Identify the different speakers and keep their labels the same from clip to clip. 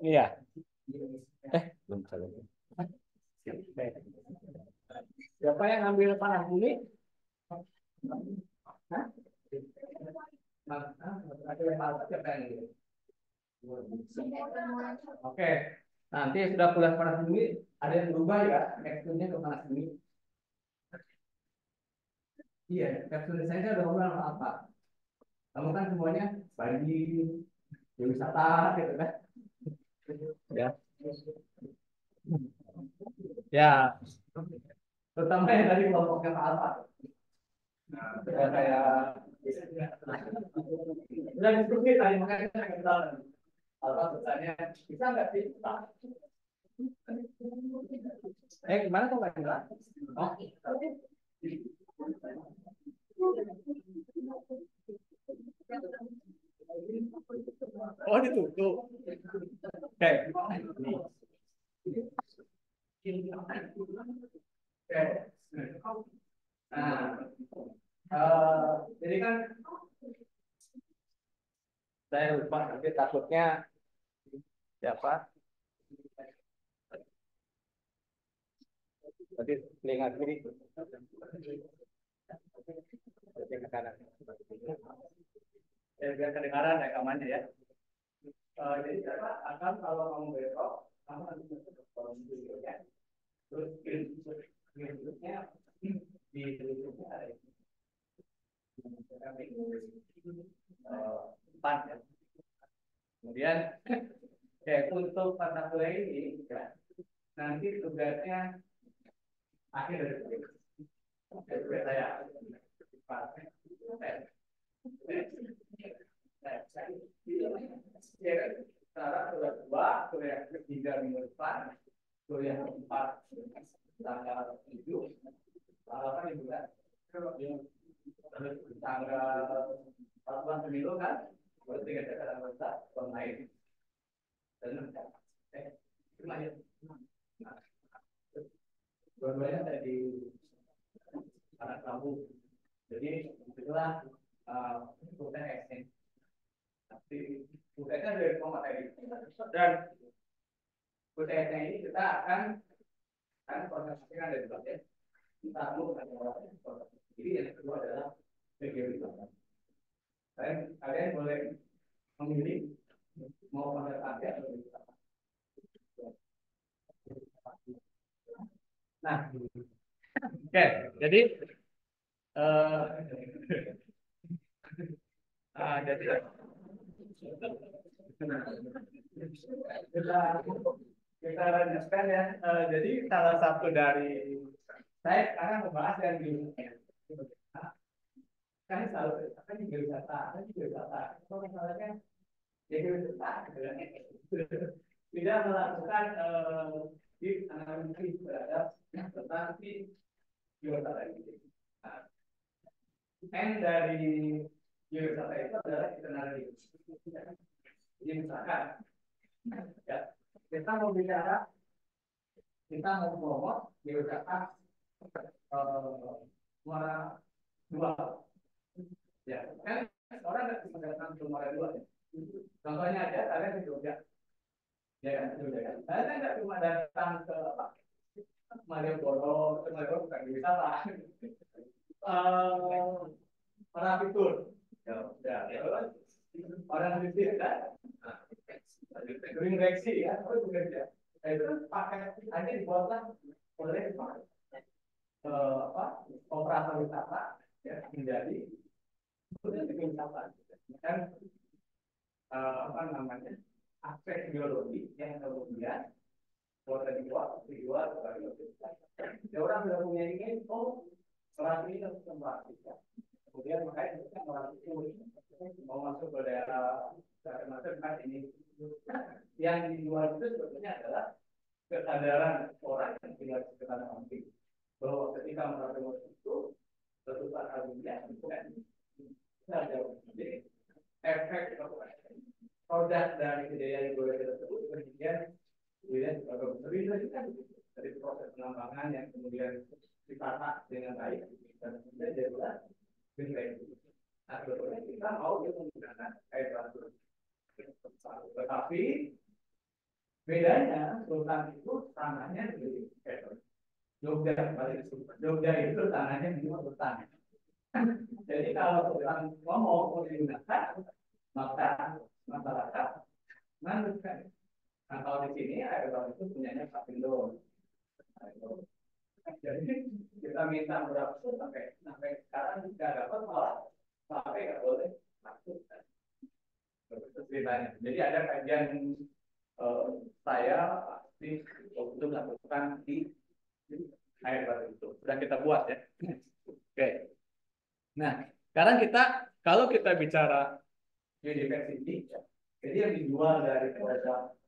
Speaker 1: Iya. Belum selesai. Siapa yang ambil panas bumi? Hah? Ada yang malas, siapa yang ambil? Oke. Nanti sudah pulang panas bumi, ada yang berubah ya teksturnya ke panas bumi. Iya, tekstur desainnya udah berubah sama apa? Kamu kan semuanya bagi wisata gitu kan? Ya. Ya, terutama yang tadi kelompoknya Pak Alfa. Ya, kayak udah diskusi tadi makanya saya kita Alfa bertanya bisa nggak sih? Gimana kok nggak jelas? Oh, oh ditutup. Oke. Oke. Nah, jadi kan saya lupa nanti takutnya siapa? Tadi telinga kiri. Telinga kanan. Biar kedengaran rekamannya ya. Jadi siapa akan kalau kamu besok kamu harus masuk ke forum videonya. Terus berikutnya di berikutnya ada empat ya. Kemudian untuk mata kuliah ini ya, nanti tugasnya akhir dari tugas saya. Sekarang kuliah dua, kuliah ketiga minggu depan, kuliah keempat tanggal 7, tanggal kan ibu kan? Tanggal 14 pemilu kan? Berarti kita tanggal 14 online. Dan lanjut. Dua-duanya ada di anak kamu. Jadi itulah UTS. Tapi UTS dari materi. Dan UTS ini kita akan konsentrasikan dari bagian kita mau jadi yang kedua adalah PGW. Kalian boleh memilih mau konsentrasi atau tidak. Nah, oke, jadi jadi kita lanjutkan ya. Jadi salah satu dari saya sekarang membahas yang di kan selalu kan juga wisata, kan juga wisata. Kalau misalnya jadi wisata, tidak melakukan di analisis terhadap tentang si wisata ini. N dari wisata itu adalah internalis. Jadi misalkan ya, kita mau bicara, kita mau promote wisata Muara Dua. Ya, kan orang nggak bisa datang ke Muara Dua. Ya. Contohnya aja, kalian di Jogja. Ya kan, Jogja kan. Kalian nggak cuma datang ke apa? Malioboro, ke Malioboro bukan wisata. Merapi Tour. Ya, orang di sini kan. Green Rexy ya, oh bukan ya. Itu pakai aja dibuatlah oleh apa operator wisata ya menjadi wisata kan apa namanya aspek geologi yang kemudian boleh dijual ya orang sudah punya ingin Merak ini harus memperhatikan kemudian makanya kita Merak itu mau masuk ke daerah macam ini yang dijual itu sebetulnya adalah kesadaran orang yang tinggal di sekitar Merak bahwa ketika Merak itu letusan alamnya bukan saja jadi efek produk dari kejadian geologi tersebut kemudian juga dari proses penambangan yang kemudian ditata dengan baik dan kemudian jadilah green. Nah sebetulnya kita mau tanahnya di Jogja, Jogja itu tanahnya minimal bertani. Jadi kalau orang ngomong menggunakan, maka masyarakat manut kan. Nah kalau di sini aerodrom itu punyanya Kapindo. Jadi kita minta berapa sampai sekarang nggak dapat, malah sampai nggak boleh masuk. Itu ceritanya. Jadi ada kajian saya pasti untuk melakukan di air baru itu. Sudah kita buat ya. Oke. Nah, sekarang kalau kita bicara biodiversity, jadi yang dijual dari produk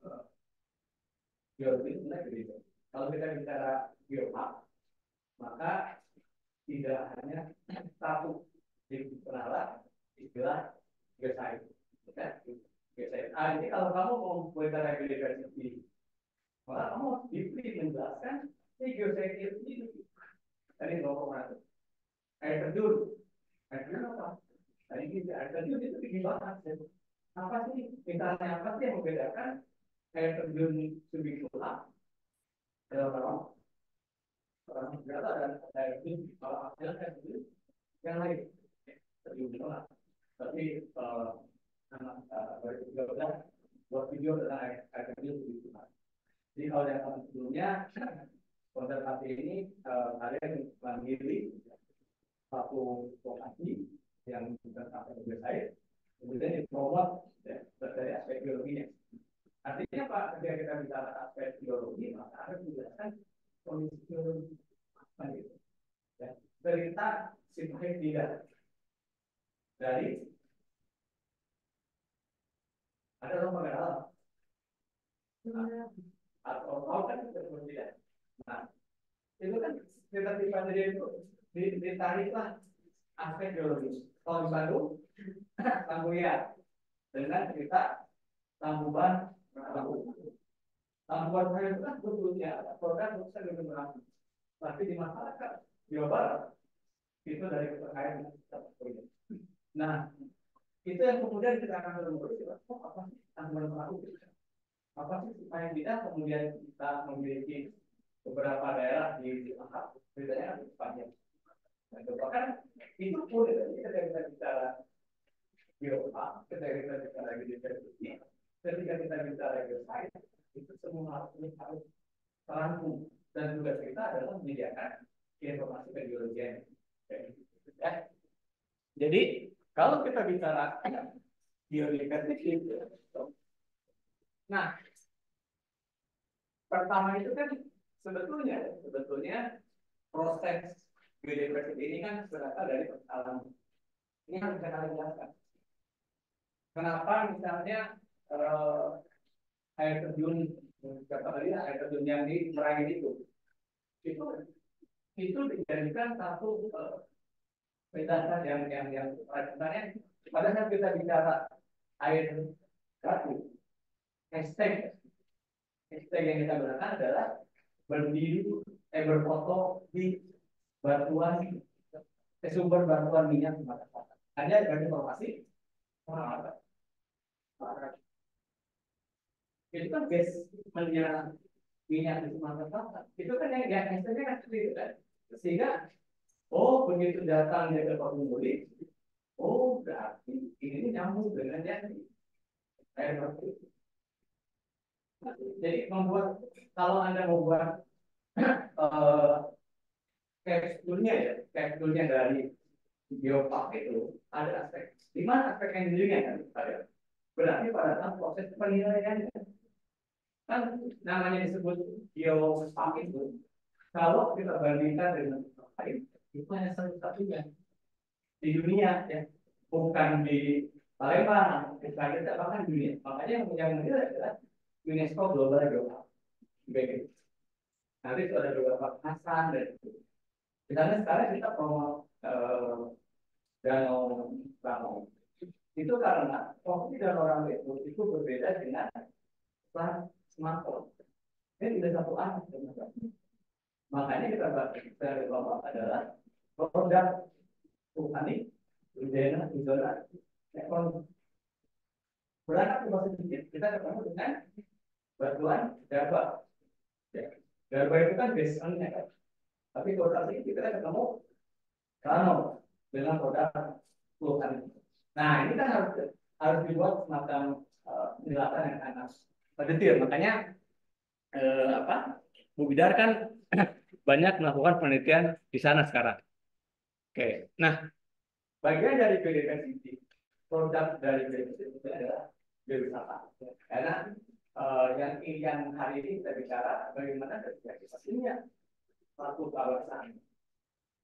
Speaker 1: biologi itu. Kalau kita bicara biomas, maka tidak hanya satu dikenalan istilah geoscience. Ini kalau kamu mau bicara biodiversity, maka kamu harus menjelaskan geoscience itu. Tadi ngomong air terjun. Air terjun apa? Tadi air terjun itu bikin banget. Apa sih? Misalnya apa sih yang membedakan air terjun subikula dalam orang berapa dan air terjun kalau hasil air terjun yang lain terjun lah. Tapi nama 2013 buat video tentang air terjun subikula. Jadi kalau yang sebelumnya konservasi ini kalian mandiri satu lokasi yang sudah sampai ke saya, kemudian dipromot ya, dari aspek biologinya. Artinya Pak, ketika kita bicara aspek biologi, maka harus menjelaskan kondisi biologi apa gitu. Ya. Cerita simpan tidak dari ada lomba dalam atau mau kan tidak. Nah, itu kan cerita simpan itu ditariklah aspek biologis. Kalau di Bandung, Tangguya dengan cerita Tangguban Tangguban saya itu kan sebetulnya produk bisa digunakan, tapi di masyarakat Jawa Barat itu dari keterkaitan. Nah, itu yang kemudian kita akan menemukan apa sih Tangguban perahu? Apa sih supaya kita kemudian kita memiliki beberapa daerah di Lengkap, ceritanya panjang. Nah, bahkan itu pun kita bicara biofarma, ketika kita bicara biodiversity, ketika kita bicara geoscience, itu semua harus terangkum dan tugas kita adalah menyediakan informasi biologi. Ya. Jadi kalau kita bicara biodiversity, nah pertama itu kan sebetulnya proses biodiversity ini kan berasal dari alam. Ini harus kita jelaskan. Kenapa misalnya air terjun air terjun yang di Merangin itu dijadikan satu dasar yang sebenarnya pada saat kita bicara air batu, hashtag yang kita gunakan adalah berfoto di batuan sumber batuan minyak Sumatera Selatan. Ada informasi itu kan base minyak di Sumatera Selatan. Itu kan yang hashtagnya kan seperti itu kan. Sehingga begitu datang dia ke Pakumuli, berarti ini nyambung dengan yang air baku. Jadi kalau Anda membuat capsule-nya dari biopark itu ada aspek. Di mana aspek engineering kan? Berarti pada saat proses penilaian kan namanya disebut biopark itu. Kalau kita bandingkan dengan lain, itu hanya satu-satunya di dunia ya, bukan di Palembang, kita bahkan di dunia. Makanya yang menilai adalah UNESCO Global Geopark. Nanti itu ada beberapa kemasan dan misalnya sekarang kita promo Danau Ramong itu karena posisi Danau Ramong itu berbeda dengan smartphone. Ini tidak satu anak. Makanya kita dari bawah adalah produk vulkanik, zona ekonomi. Berangkat ke bawah sedikit, kita ketemu dengan batuan Java. Ya. Garba itu kan basementnya kan. Tapi produk ini kita ketemu Rano dengan produk puluhan. Nah ini kan harus dibuat semacam penjelasan yang sangat detail. Makanya apa? Bu Bidar kan banyak melakukan penelitian di sana sekarang. Oke, nah bagian dari biodiversity, produk dari biodiversity itu adalah biowisata. Karena yang hari ini kita bicara bagaimana kita punya satu kawasan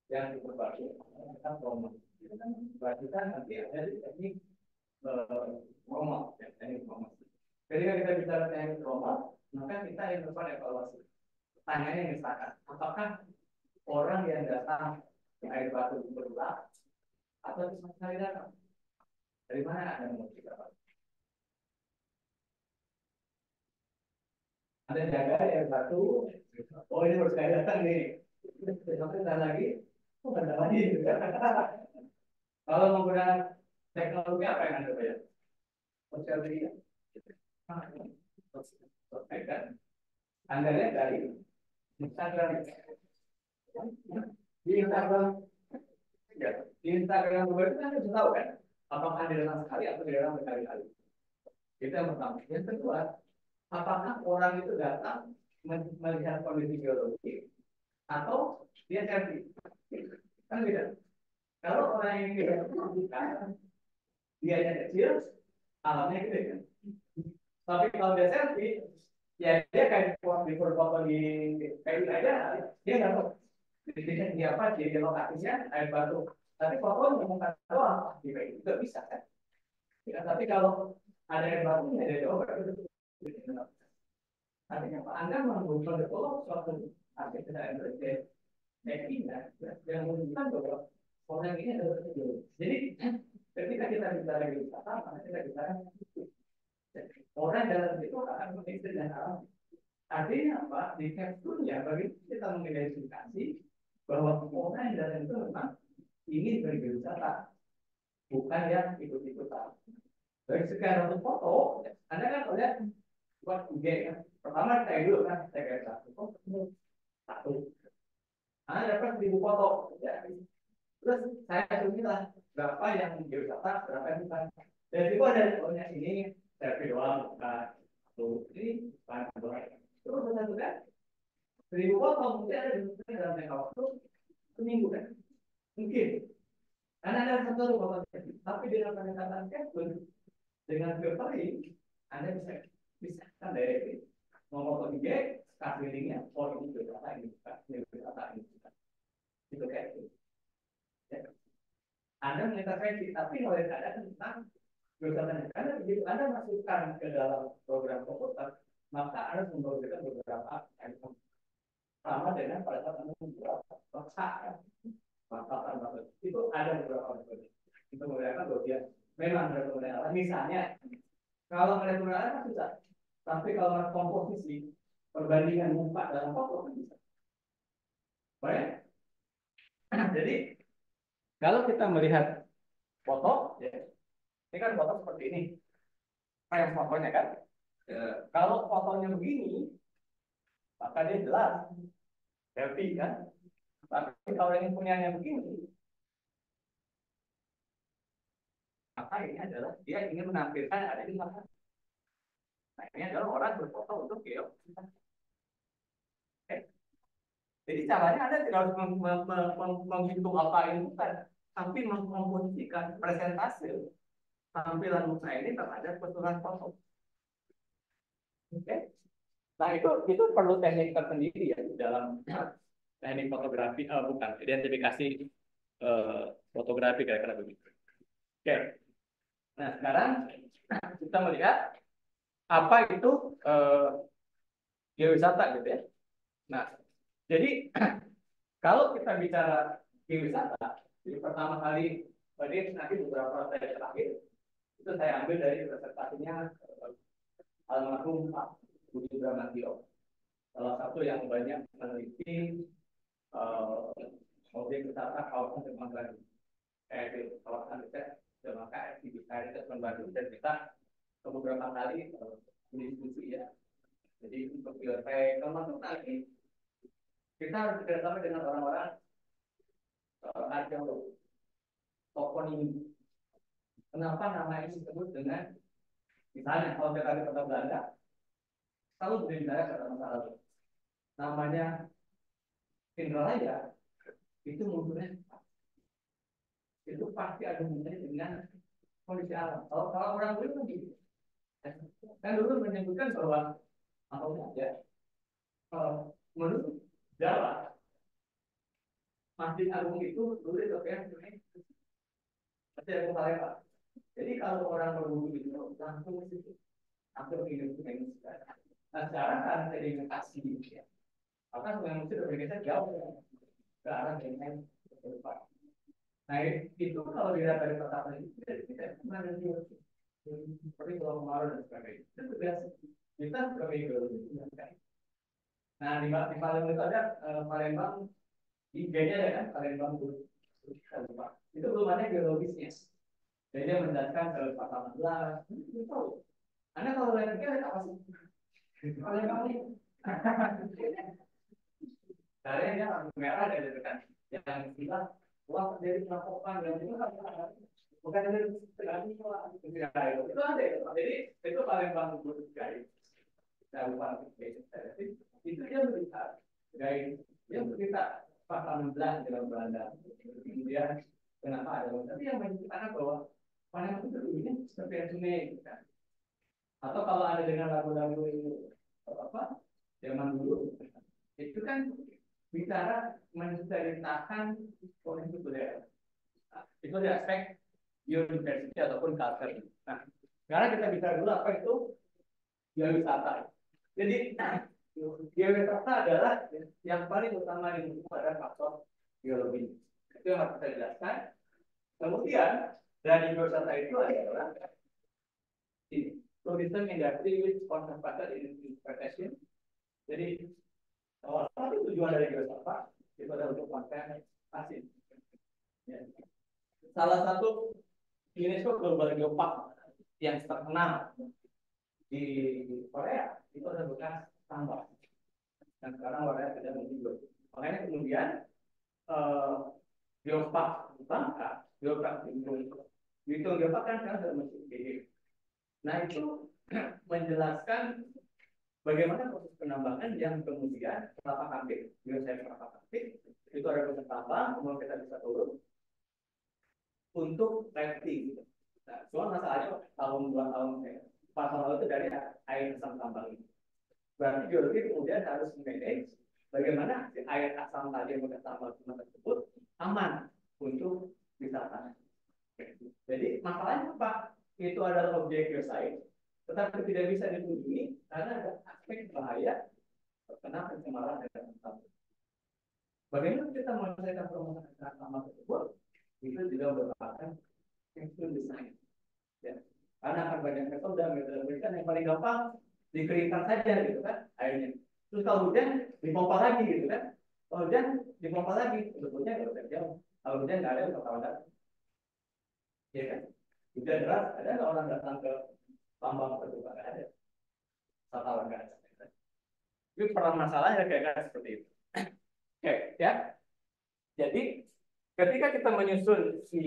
Speaker 1: yang diperbaiki kita promo. Berarti kan nanti ada di teknik promo, teknik promo. Ketika kita bicara teknik promo, maka kita yang depan evaluasi. Pertanyaannya misalkan, apakah orang yang datang ke air batu berulang atau cuma sekali datang? Dari mana Anda mengerti dapat? Ada jaga air batu, oh ini baru sekali datang nih. Sampai datang lagi, oh ada lagi juga. Kalau menggunakan teknologi apa yang Anda bayar? Sosial media. Anda lihat dari Instagram. Di Instagram, ya, di Instagram itu Anda bisa tahu kan, apakah di dalam sekali atau di dalam berkali-kali. Itu yang pertama. Yang kedua, apakah orang itu datang melihat kondisi geologi atau dia selfie? Kan beda. Kalau orang yang tidak bukan, dia kecil, alamnya gede kan. Tapi kalau dia selfie, ya dia kayak di foto di kayak aja, dia nggak tahu. Dia apa? Dia lokasinya air batu. Tapi foto bukan doang, di kayak itu bisa kan. Ya, tapi kalau ada air batunya, dia coba itu. Artinya Pak Anda membutuhkan suatu aspek kendaraan berbeda. Yang menunjukkan bahwa orang ini adalah kecil. Jadi ketika kita bicara wisata, maka kita bicara orang dalam itu akan mengisi dan alam. Artinya apa? Di capture-nya bagi kita mengidentifikasi bahwa orang yang dalam itu memang ingin berwisata, bukan yang ikut-ikutan. Dari sekian ratus foto, Anda kan lihat buat IG kan. Pertama saya dulu kan, saya kayak satu. Ada dapat 1.000 foto. Ya. Terus saya lah berapa yang wisata, berapa yang bukan. Dan itu ada fotonya ini selfie doang, bukan. Tuh, ini bukan doang. Terus satu kan, 1.000 foto mungkin ada dalam jangka waktu seminggu kan? Mungkin. Karena ada satu foto, tapi dengan pendekatan caption, dengan filtering, Anda bisa kan dari mau foto IG, kasih linknya, oh ini wisata ini, ini wisata ini, itu kayak gitu. Ya. Anda mengintervensi, tapi oleh ada tentang wisatanya. Karena begitu Anda masukkan ke dalam program komputer, maka Anda memberikan beberapa item sama dengan pada saat Anda membuat kan, maka itu ada beberapa metode. Itu menggunakan bagian memang ada penggunaan. Misalnya, kalau ada penggunaan kan susah. Tapi kalau ada komposisi, perbandingan muka dalam foto kan bisa. Baik. Jadi kalau kita melihat foto, ya, ini kan foto seperti ini, frame fotonya kan. Ya, kalau fotonya begini, maka dia jelas, selfie kan. Tapi kalau yang punyanya begini, maka ini adalah dia ingin menampilkan ada di mana. Nah ini adalah orang berfoto untuk video. Jadi caranya Anda tidak harus menghitung apa ini bukan, tapi mengkomposisikan presentasi tampilan muka ini terhadap keseluruhan foto. Oke. Nah itu perlu teknik tersendiri ya dalam teknik fotografi, bukan identifikasi fotografi kira-kira begitu. Oke. Nah sekarang kita melihat apa itu geowisata gitu ya. Nah jadi kalau kita bicara geowisata, jadi pertama kali tadi nanti beberapa slide terakhir itu saya ambil dari presentasinya almarhum Pak Budi Bramantio, salah satu yang banyak meneliti objek wisata kawasan Demang Bandung, kawasan riset Demang KRI Bandung, dan kita beberapa kali berdiskusi ya. Jadi untuk filter termasuk nanti kita harus bekerjasama dengan orang-orang arkeolog, toponim. Kenapa nama ini disebut dengan, misalnya kalau kita di kota Belanda, selalu berbicara kata masalah namanya Indralaya, itu munculnya itu pasti ada hubungannya dengan kondisi alam. Kalau orang dulu kan gitu, kan dulu menyebutkan bahwa apa ya, menurut Jawa Masjid Agung itu dulu itu kayak Masjid Agung Palembang. Jadi kalau orang berwudu itu langsung ke situ, langsung ke sungai. Nah sekarang kan sedimentasi, ya. Maka sungai Mesir bergeser jauh ke arah yang depan. Nah itu kalau dilihat dari peta itu tidak pernah ada seperti kalau kemarin dan sebagainya. Itu tugas kita sebagai geologi. Nah di Palembang itu ada Palembang, IG-nya ya kan Palembang itu belum ada geologisnya. Jadi dia menjelaskan ke pasal 16, itu tahu. Anda kalau lihat IG apa sih? Palembang ini. Caranya dia langsung merah dari dekat. Yang istilah uang dari melakukan dan itu bukan dari sekali itu ada ya. Jadi itu Palembang guys. Saya lupa itu dia melihat guys dia berkita pasal 16 dalam Belanda. Kemudian kenapa ada? Tapi yang menunjukkan bahwa Palembang itu ini seperti sungai kan. Atau kalau ada dengan lagu-lagu apa zaman dulu itu kan bicara menceritakan kondisi budaya. Nah, itu di aspek biodiversity ataupun culture. Nah, sekarang kita bicara dulu apa itu biowisata. Jadi biowisata adalah yang paling utama yang pada faktor biologi. Itu yang harus kita jelaskan. Kemudian dari biowisata itu adalah tourism industry with conservation interpretation. Jadi satu tujuan dari biowisata itu adalah untuk konten asing. Ya. Salah satu UNESCO Global Geopark yang terkenal di Korea itu adalah bekas tambang. Dan sekarang Korea sudah menghijau. Makanya kemudian Geopark Bangka, Geopark itu Geopark kan sekarang sudah masuk GG. Nah itu menjelaskan bagaimana proses penambangan yang kemudian kelapa kambing, biasanya kelapa kambing itu ada proses tambang, kemudian kita bisa turun untuk lifting. Nah, cuma masalahnya tahun 2 tahun, 4 tahun itu dari air asam tambang ini. Berarti geologi kemudian harus manage bagaimana air asam tadi yang bekas tambang tersebut aman untuk wisata. Jadi masalahnya apa? Itu adalah objek geoscience, tetapi tidak bisa dikunjungi karena ada aspek bahaya terkena pencemaran air tambang. Bagaimana kita menyelesaikan permasalahan air tambang tersebut? Itu juga merupakan ekstrim design. Ya. Karena akan banyak metode yang paling gampang dikeringkan saja gitu kan airnya. Terus kalau hujan dipompa lagi gitu kan. Kalau hujan dipompa lagi, sebetulnya kalau jauh. Kalau hujan nggak ada wisatawan datang. Ya kan? Hujan deras, ada nggak orang datang ke tambang terbuka? Nggak ada. Wisatawan nggak ada. Itu permasalahannya kayak seperti itu. Oke, ya. Jadi ketika kita menyusun si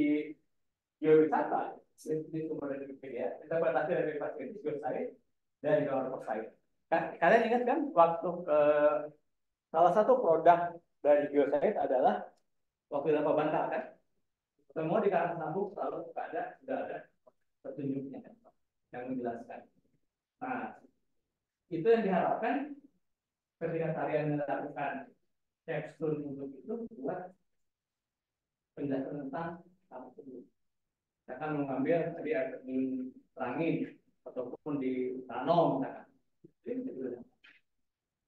Speaker 1: geowisata, di sumber dari Wikipedia, kita batasi dari fasilitas geoscience dan geological science. Kalian ingat kan waktu salah satu produk dari geoscience adalah waktu laba bantal kan? Semua di kanan sambung selalu sudah ada petunjuknya kan? Yang menjelaskan. Nah, itu yang diharapkan ketika kalian melakukan tekstur untuk itu buat penjelasan tentang hal tersebut. Kita akan mengambil tadi di langit ataupun di tanam,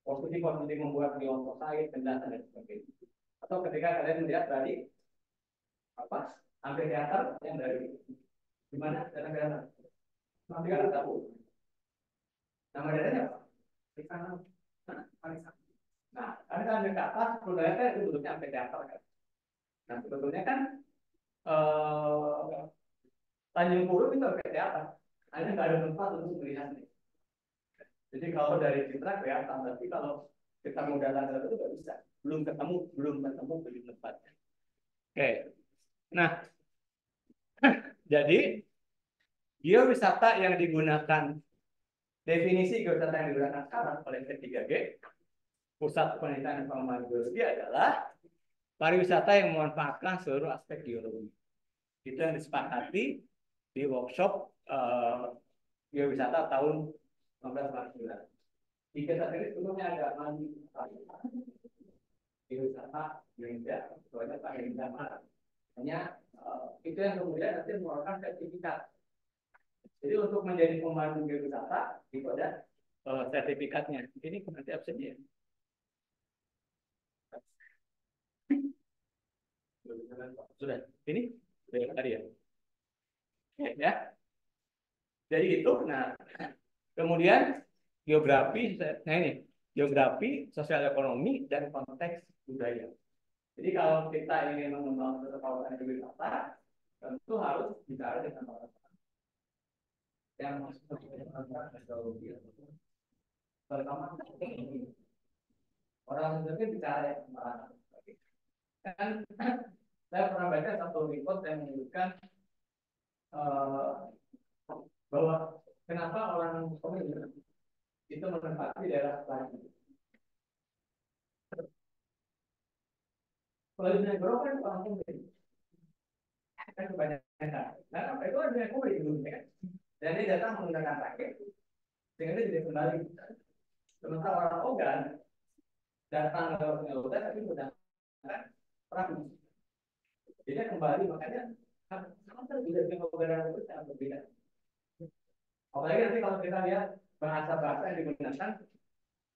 Speaker 1: posisi membuat geomorfosis, penjelasan dan sebagainya. Atau ketika kalian melihat tadi apa amfiteater yang dari di mana daerah amfiteater tahu nama daerahnya apa? Di sana. Nah, karena kan di atas budayanya itu bentuknya amfiteater kan. Nah, sebetulnya kan Tanjung Purun itu amfiteater. Hanya nggak ada tempat untuk melihatnya. Jadi kalau dari citra kelihatan, tapi kalau kita mau datang ke itu nggak bisa. belum ketemu belum tempatnya. Oke. Nah, jadi geowisata yang digunakan, definisi geowisata yang digunakan sekarang oleh P3G, Pusat Penelitian dan Pengembangan Geologi, adalah pariwisata yang memanfaatkan seluruh aspek geologi. Itu yang disepakati di workshop geowisata tahun 1949. Di kita sendiri sebelumnya ada geowisata Indonesia, itu aja Pak Indonesia. Hanya itu yang kemudian nanti mengeluarkan sertifikat. Jadi untuk menjadi pemandu geowisata itu ada sertifikatnya. Ini nanti absennya. Sudah. Ini sudah tadi ya. Ya. Jadi itu. Nah, kemudian geografi. Nah ini geografi, sosial ekonomi, dan konteks budaya. Jadi kalau kita ingin mengembangkan suatu kawasan geowisata, tentu harus bicara dengan orang yang pertama orang sendiri bicara yang kemana. Kan saya pernah baca satu report yang menyebutkan bahwa kenapa orang Korea itu menempati daerah lain. Kalau di negara kan orang Korea kan kebanyakan. Nah, apa itu ada yang Korea dulu kan? Dan dia datang menggunakan raket, sehingga dia tidak kembali. Sementara orang Ogan datang ke Ogan tapi menggunakan perahu. Jadi kembali, makanya kan juga dengan Ogan itu sangat berbeda. Apalagi nanti kalau kita lihat bahasa-bahasa yang digunakan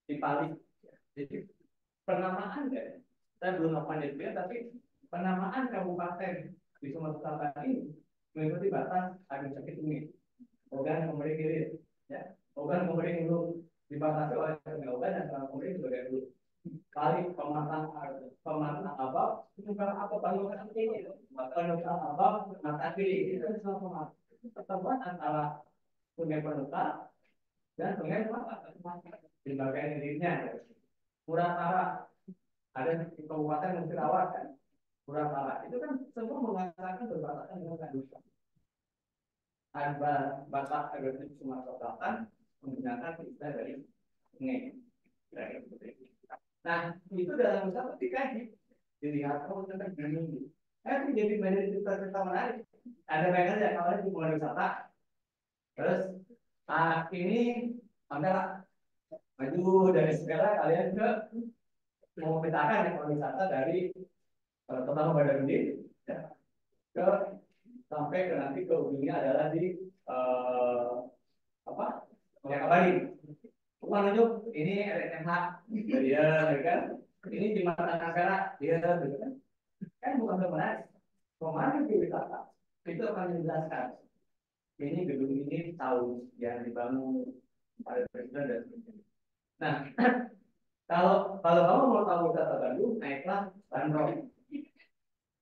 Speaker 1: di Pali. Jadi penamaan ya, saya belum melakukan DPR, tapi penamaan kabupaten di Sumatera Selatan ini mengikuti batas Agung Sakit ini. Ogan Komering Ilir, ya. Ogan Komering Hulu dibatasi oleh Sungai Ogan dan Sungai Komering sebagai hulu. Kali pematang abab, bukan apa bangunan ini, penutup abab, mata kiri itu semua pertemuan antara Sungai Penutup dan Sungai di bagian dirinya. Muratara ada di Kabupaten Musirawas kan, Muratara itu kan semua mengatakan berbatasan dengan Kadusa. Ada batas agresi Sumatera Selatan menggunakan istilah dari sungai. Nah, itu dalam usaha ketika dilihat tentang ini. Jadi banyak cerita-cerita menarik. Ada banyak aja kalau di pariwisata. Terus ini anda maju dari segala kalian ke mau petakan yang pariwisata dari pertama Badarudin ya, ke sampai ke nanti ke ujungnya adalah di apa? Jakabaring. Menunjuk ini LSMH dia kan, ini di mata negara dia gitu kan bukan sebenarnya pemandu wisata itu akan menjelaskan ini gedung ini tahun yang dibangun pada presiden dan sebagainya. Nah, kalau kamu mau tahu wisata Bandung, naiklah Bandung.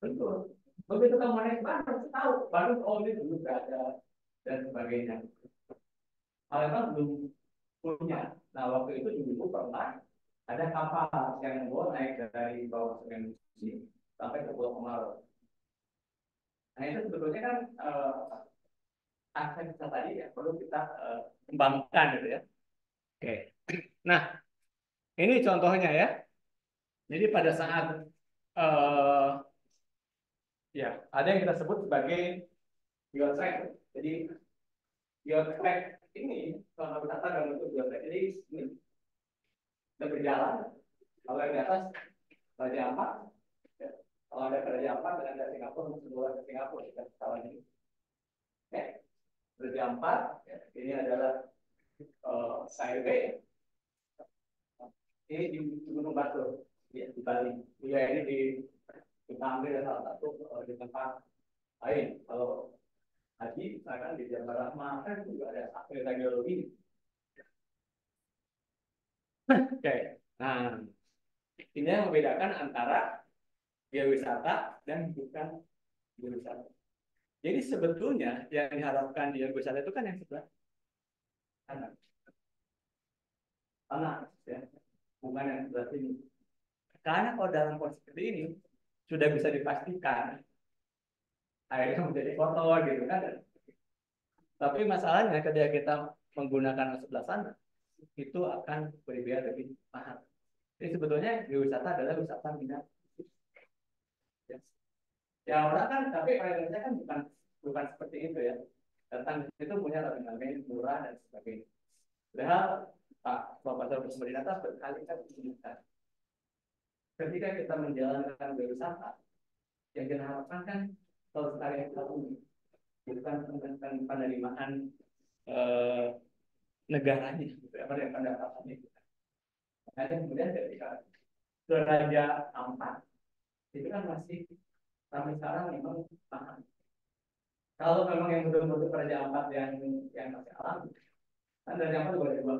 Speaker 1: Betul. Begitu kamu naik Bandung, tahu Bandung oh ini dulu berada dan sebagainya. Kalau belum punya. Nah, waktu itu dulu pernah ada kapal yang membawa naik dari bawah Sungai Musi sampai ke Pulau Komodo. Nah, itu sebetulnya kan akses kita tadi ya perlu kita kembangkan gitu ya. Oke. Nah, ini contohnya ya. Jadi pada saat ya ada yang kita sebut sebagai geotrack. Jadi geotrack ini kalau wisata dalam bentuk geotrack. Jadi ini kita berjalan. Kalau yang di atas Raja Ampat, ya. Kalau ada Raja Ampat dan ada Singapura, sebuah ke Singapura kita kawan ini. Oke, Raja Ampat, ya. Ini adalah KLB. Ini di Gunung Batur, ya, di Bali. Wilayah ini kita ambil salah satu di tempat lain. Kalau haji, misalkan di Jawa Rahma kan juga ada aktivitas geologi. Oke, nah ini yang membedakan antara geowisata dan bukan geowisata. Jadi sebetulnya yang diharapkan di geowisata itu kan yang sebelah kanan, tanah, ya, bukan yang sebelah sini. Karena kalau dalam kondisi seperti ini sudah bisa dipastikan airnya menjadi kotor gitu kan. Tapi masalahnya ketika kita menggunakan sebelah sana itu akan berbiaya lebih mahal. Jadi sebetulnya wisata adalah wisata minat. Ya, ya orang kan, tapi prioritasnya kan bukan seperti itu ya. Datang itu punya lain murah dan sebagainya. Padahal Pak Profesor Kusmedinata berkali-kali mengingatkan, ketika kita menjalankan wisata, yang kita harapkan kan kalau sekalian kita bukan tentang penerimaan negaranya, apa yang pendapatannya. Nah, kemudian ketika ke Raja Ampat, itu kan masih sampai sekarang memang mahal. Kalau memang yang betul-betul Raja Ampat yang masih alam, kan Raja Ampat juga ada dua.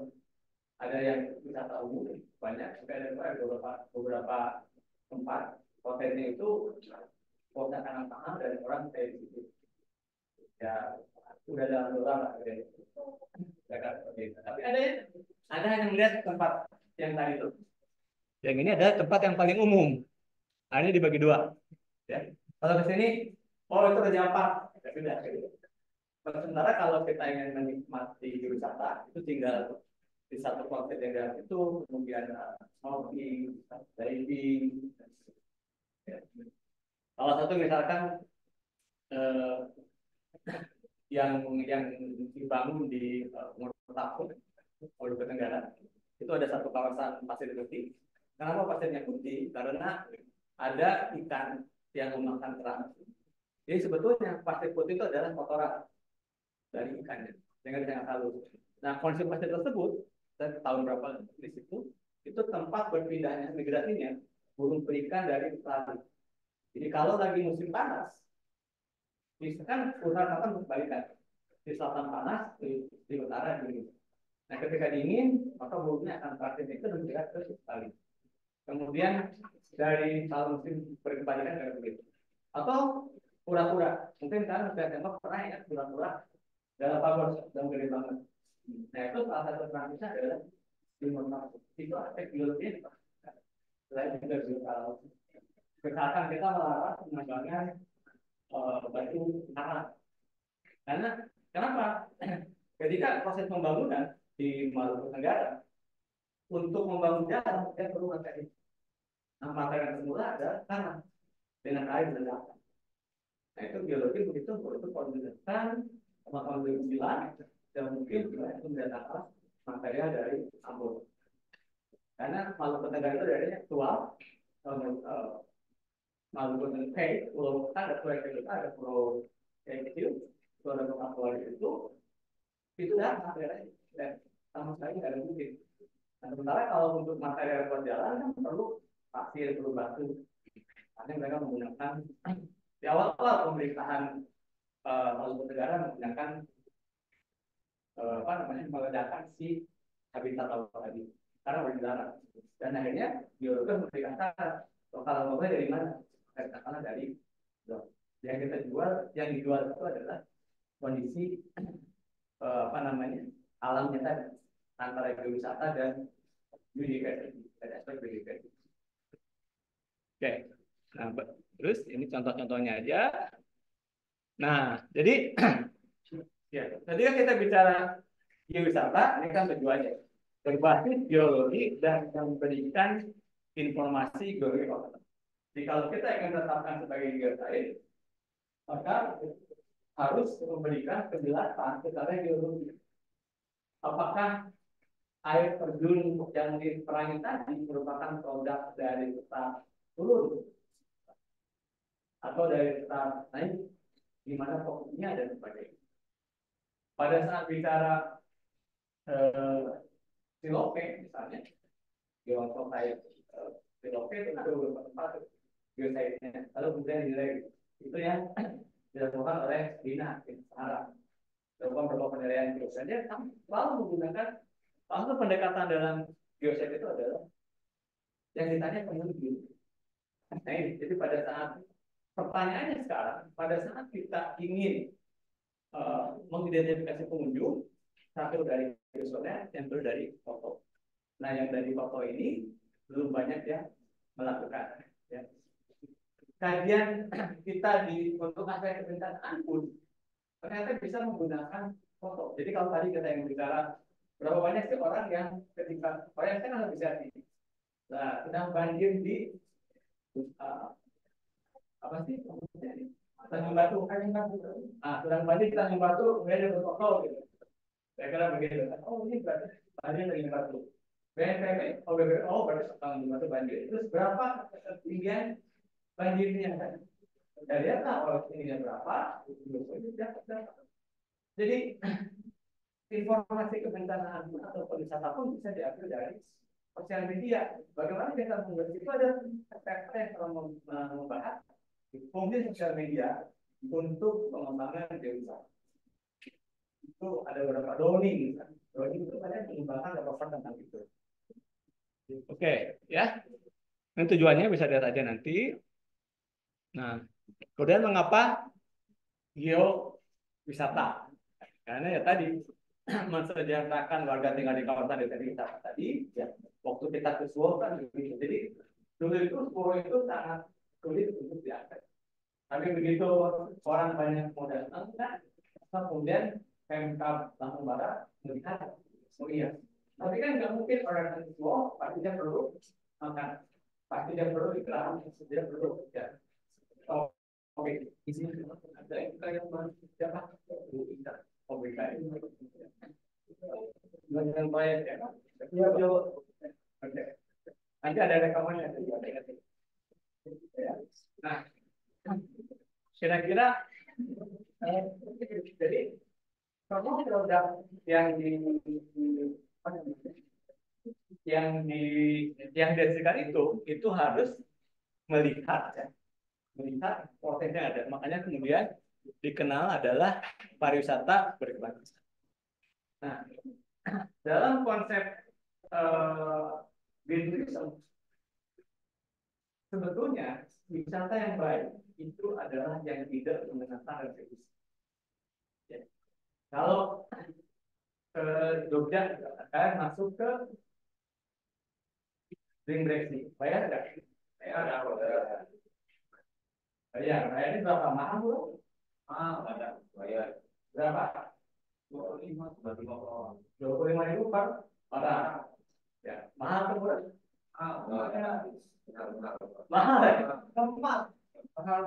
Speaker 1: Ada yang wisata umum banyak, juga ada beberapa tempat hotelnya itu kota anak mahal dan orang stay di situ. Ya udah dalam dolar lah gitu. Tapi ada yang melihat tempat yang tadi itu. Yang ini adalah tempat yang paling umum. Nah, ini dibagi dua. Ya. Kalau ke sini, oh itu Raja Ampat. Ya, sudah. Sementara kalau kita ingin menikmati wisata, itu tinggal di satu konsep yang itu, kemudian snorkeling, diving. Ya. Salah satu misalkan eh, yang dibangun di Mertapu, Maluku Tenggara, itu ada satu kawasan pasir putih. Kenapa pasirnya putih? Karena ada ikan yang memakan kerang. Jadi sebetulnya pasir putih itu adalah kotoran dari ikannya, dengan sangat halus. Nah, konsep pasir tersebut, tahun berapa di situ, itu tempat berpindahnya migrasinya burung pelikan dari Australia. Jadi kalau lagi musim panas, misalkan utara selatan berbalikan, di selatan panas, di utara dingin. Nah, ketika dingin, maka burungnya akan praktis itu mendekat ke Australia. Kemudian dari kalau musim berbalikan dari begitu. Atau kura-kura, mungkin kan sudah tembak pernah ya kura-kura Galapagos dan gede banget. Nah itu salah satu transisnya adalah di Mertapu. Itu aspek biologinya. Selain juga biologis. Misalkan kita melarang penambangan batu karang. Karena kenapa? Ketika proses pembangunan di Maluku Tenggara, untuk membangun jalan dia perlu materi. Nah, materi yang semula ada tanah dengan air dan air. Nah itu biologi begitu itu kondenskan sama tahun 2009 dan mungkin juga itu mendatangkan material dari Ambon. Karena Maluku Tenggara itu dari tua Maluku Tenggara, pulau ada proyek kita ada pulau yang kecil, itu ada pulau itu dah materialnya dan sama sekali tidak ada mungkin. Nah, sementara kalau untuk material buat jalan kan perlu pasir, perlu batu. Artinya mereka menggunakan di awal-awal pemerintahan Maluku Tenggara menggunakan apa namanya meledakan si habitat laut tadi karena berdarah dan akhirnya biologis berkata kalau ngomongnya dari mana katakanlah dari yang kita jual yang dijual itu adalah kondisi apa namanya alamnya tadi antara wisata dan biodiversity ada aspek biodiversity. Oke, nah terus ini contoh-contohnya aja. Nah jadi ya, ketika kita bicara geowisata, ini kan tujuannya berbasis geologi dan memberikan informasi geologi kota. Jadi kalau kita ingin menetapkan sebagai geosains, maka harus memberikan penjelasan secara geologi. Apakah air terjun yang diperangi tadi merupakan produk dari peta turun atau dari peta naik, di mana fokusnya dan sebagainya. Pada saat bicara Silope misalnya, geoscience Silope itu ada beberapa tempat geoscience-nya. Lalu kemudian dinilai itu yang dilakukan oleh Dina Sahara. Dilakukan beberapa penilaian geoscience. Dia selalu menggunakan salah satu pendekatan dalam geoscience itu adalah yang ditanya pengunjung. Nah ini, jadi pada saat pertanyaannya sekarang, pada saat kita ingin mengidentifikasi pengunjung, satu dari visualnya, yang kedua dari foto. Nah, yang dari foto ini belum banyak ya melakukan. Ya. Kajian kita untuk aspek kebencanaan pun ternyata bisa menggunakan foto. Jadi kalau tadi kita yang bicara berapa banyak sih orang yang ketika saya kan bisa di sedang banjir di apa sih Tanjung Batu, sedang banjir di Tanjung Batu, kemudian ada foto gitu. Saya kira begitu. Oh ini berarti banjir Tanjung Batu. BNPB, berarti Tanjung Batu banjir. Terus berapa ketinggian banjirnya kan? Kita lihat lah kalau tingginya berapa, jadi informasi kebencanaan atau wisata pun bisa diambil dari sosial media. Bagaimana kita membuat itu ada aspek yang membahas fungsi sosial media untuk pengembangan dewasa. Itu ada beberapa doni, doni itu banyak mengembangkan laporan tentang itu. Oke, ya. Ini tujuannya bisa lihat aja nanti. Nah, kemudian mengapa geowisata? Karena ya tadi mensejahterakan warga tinggal di kawasan desa wisata tadi, ya waktu kita ke Solo kan begitu. Jadi dulu itu Solo itu sangat sulit untuk diakses. Tapi begitu orang banyak mau datang, kan kemudian Pemkab Lampung Barat melihat, oh iya. Tapi kan nggak mungkin orang datang ke Solo, pasti dia perlu makan, pasti dia perlu istirahat, dia perlu ya. Oh, oke, di sini ada yang baru siapa? OBK ini dengan baik ya. Iya, oke. Nanti ada rekamannya. Nah, kira-kira jadi kalau produk yang di yang di yang dihasilkan itu harus melihat ya, melihat potensi yang ada. Makanya kemudian dikenal adalah pariwisata berkelanjutan. Nah, dalam konsep tourism, sebetulnya wisata yang baik itu adalah yang tidak menggunakan retribusi. Ya. Kalau ke Jogja akan masuk ke ring breksi, bayar nggak? Bayar. Bayar. Bayar ini berapa? Mahal bro? Mahal ada. Bayar. Berapa? 25.000 per orang. Ya, mahal tuh bro. Mahal ya? Mahal. Kalau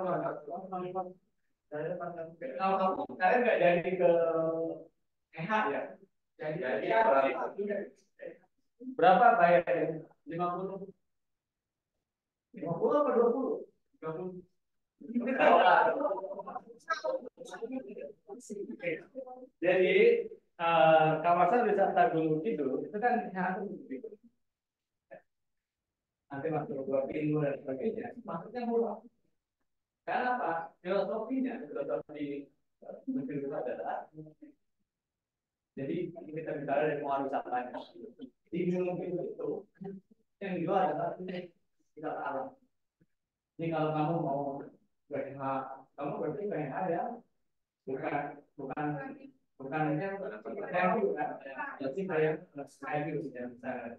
Speaker 1: kamu kalian nggak jadi ke EH ya? Jadi berapa bayarnya? 50? 50 apa 20? 30. Jadi kawasan wisata Gunung Kidul itu kan nanti masuk ke Pintu dan sebagainya, maksudnya murah. Karena apa? Filosofi itu adalah jadi kita bicara dari pengaruh wisatanya. Di Gunung Kidul itu yang dijual adalah kita alam. Ini kalau kamu mau BH, kamu berarti BH ya, bukan review kan? Jadi kayak review misalnya.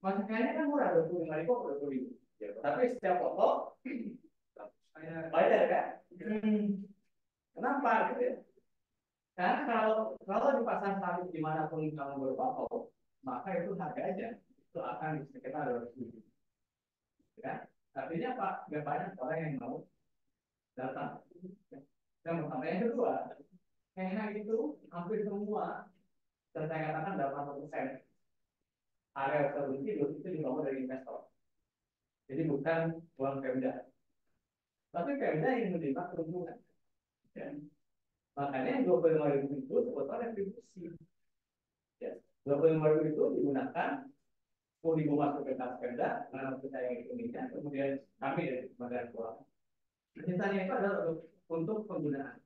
Speaker 1: Masuknya kan murah 25.000, 20.000. Tapi setiap foto bayar kan? Kenapa gitu ya? Karena kalau dipasang tarif dimanapun kamu berfoto, maka itu harganya itu akan sekitar 200.000. Ya, artinya apa? Gak banyak orang yang mau datang. Yang pertama, yang kedua, itu hampir semua, dan saya katakan 80% area Gunung Kidul itu dibangun dari investor. Jadi bukan uang Pemda. Tapi Pemda yang menerima keuntungan. Ya. Makanya 25.000 itu sebetulnya retribusi. Ya. 25.000 itu digunakan 10.000 masuk ke kas Pemda, karena saya yang ekonominya, kemudian kami dari Kementerian Keuangan. Sisanya itu adalah untuk penggunaan.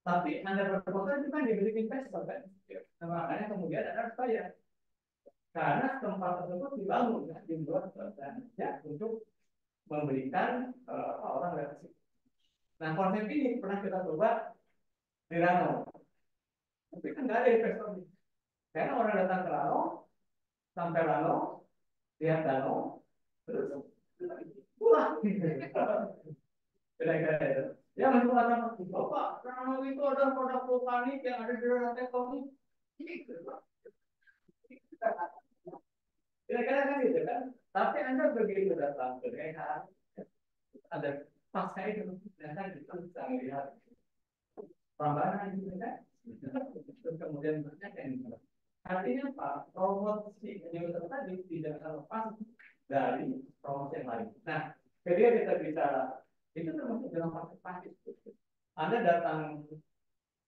Speaker 1: Tapi Anda berproposal itu kan dimiliki investor kan? Nah, makanya kemudian Anda harus bayar. Karena tempat tersebut dibangun ya, dibuat ya, untuk memberikan orang relasi. Nah, konsep ini pernah kita coba di Rano. Tapi kan nggak ada investor. Karena orang datang ke Rano, sampai Rano, lihat danau, terus Wah, kira-kira itu. Ya masuk kata Bapak, Rano itu ada produk vulkanik yang ada di dalam tektonik. Kira-kira kan gitu kan. Tapi Anda begitu datang ke daerah, ada pasca itu, ternyata kita bisa melihat perubahan gitu kan. Terus kemudian banyak yang artinya apa? Promosi penyusutan tadi tidak terlepas dari promosi yang lain. Nah, ketika kita bicara itu termasuk dalam partisipasi. Anda datang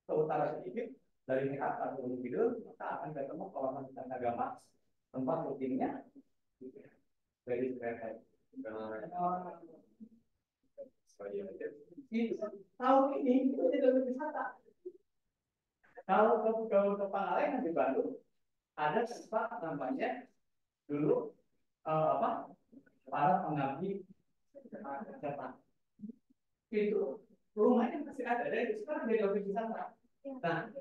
Speaker 1: ke utara sedikit dari Mekat atau Bukidul, maka akan ketemu kawasan hutan agama tempat rutinnya dari Serekai. Tahun ini itu tidak wisata. Kalau ke Pangalengan di Bandung ada tempat namanya dulu para pengabdi setan. Itu rumahnya masih ada dan sekarang jadi objek wisata. Nah,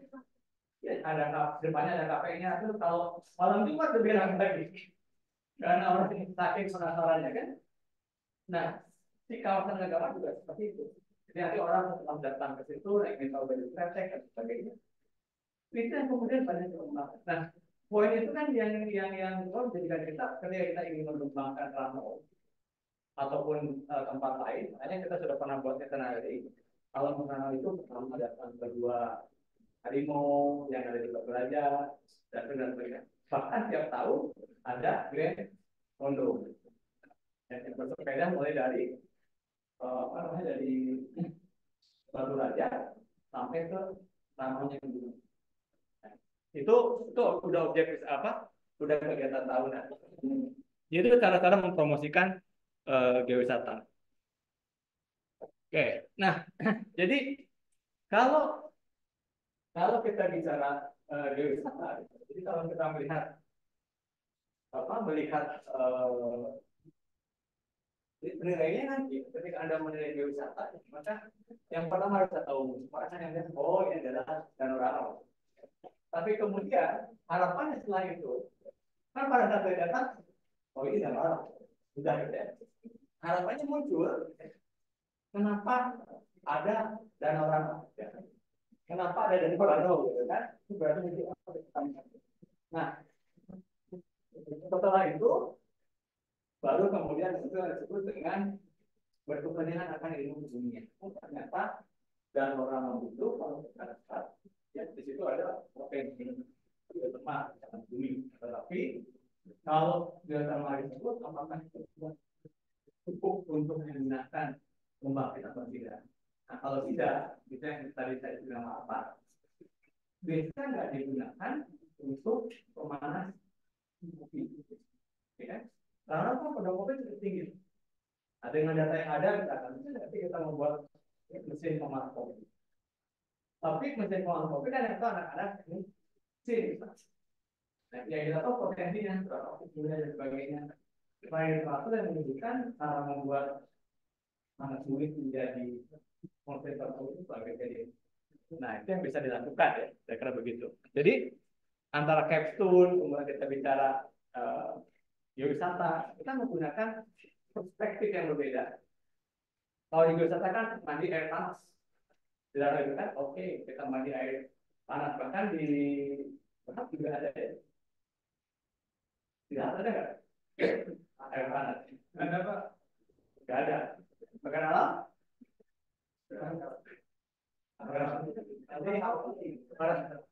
Speaker 1: ya, ada depannya ada kafenya tuh kalau malam Jumat lebih ramai lagi karena orang saking penasarannya kan. Nah, di kawasan agama juga seperti itu. Jadi nanti orang setelah datang ke situ ingin tahu baju kretek dan sebagainya. Itu yang kemudian banyak dikembangkan. Nah, poin itu kan yang kalau menjadikan kita ketika kita ingin mengembangkan Rano ataupun tempat lain, makanya kita sudah pernah buat skenario. Kalau mengenal itu pertama datang kedua harimau yang ada di Belajar dan sebagainya. Bahkan tiap tahun ada grand kondo yang bersepeda mulai dari dari Batu Raja sampai ke Ramonya dulu. Itu udah objek apa? Udah kegiatan tahunan. Jadi itu cara-cara mempromosikan geowisata. Oke, nah jadi kalau kita bicara geowisata, jadi kalau kita melihat nilainya nanti ketika Anda menilai geowisata, maka yang pertama harus tahu orang yang lihat oh ini adalah Danau Rano. Tapi kemudian harapannya setelah itu kan pada saat saya datang oh ini Danau Rano sudah gitu. Harapannya muncul kenapa ada Danau Rano? Kenapa ada Danau Rano gitu kan? Itu berarti nah setelah itu baru kemudian itu disebut dengan berkepentingan akan ilmu dunia. Ternyata dan orang itu kalau kita lihat ya di situ ada potensi lemah dalam bumi. Tetapi kalau geotermal tersebut apakah cukup untuk menggunakan pembangkit atau tidak? Nah kalau tidak, bisa yang tadi saya bilang apa? Bisa nggak digunakan untuk pemanas bumi? Ya, karena kan pada mobil cukup tinggi. Ada dengan data yang ada, misalkan nanti kita membuat mesin pemanas kopi. Tapi mesin pemanas kopi kan yang tahu anak-anak ini mesin. Nah, yang kita tahu potensinya, berapa kubunya dan sebagainya. Selain itu yang menunjukkan cara membuat panas bumi menjadi konsep tertentu sebagai jadi. Nah, itu yang bisa dilakukan ya, saya kira begitu. Jadi antara capstone, kemudian kita bicara geowisata, kita menggunakan perspektif yang berbeda. Kalau di geowisata kan mandi air panas. Di dalam itu kan, oke, kita mandi air panas. Bahkan di tempat juga ada ya. Tidak ada nggak? Air panas. Ada apa? Nggak ada. Makan alam?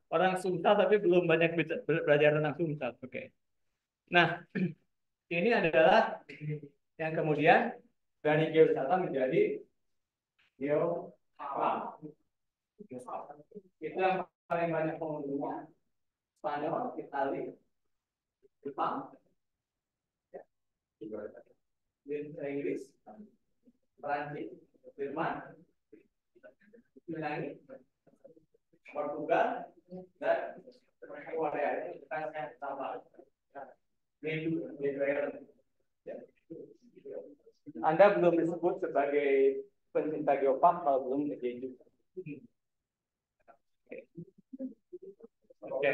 Speaker 1: Orang Sumsel tapi belum banyak belajar tentang Sumsel. Oke. Nah, ini adalah yang kemudian dari geowisata menjadi geoalam. Itu yang paling banyak pengunjungnya. Spanyol, Italia, Jepang, Inggris, Perancis, Jerman, Yunani, Portugal, dan Korea. Ini kita tambah. Anda belum disebut sebagai pencinta geopark kalau belum ke Jeju. Oke.